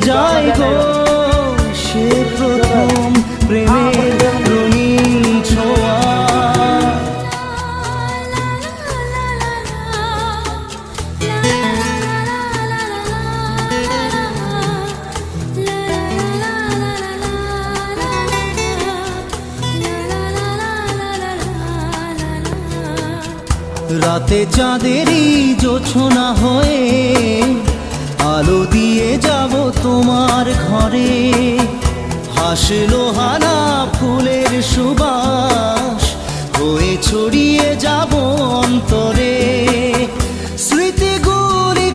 যায় গো সে প্রথম প্রেমের রঙিন ছোঁয়া। রাতে চাঁদেরই জোছনা হয়ে আলো দিয়ে যাব তোমার ঘরে, হাসলো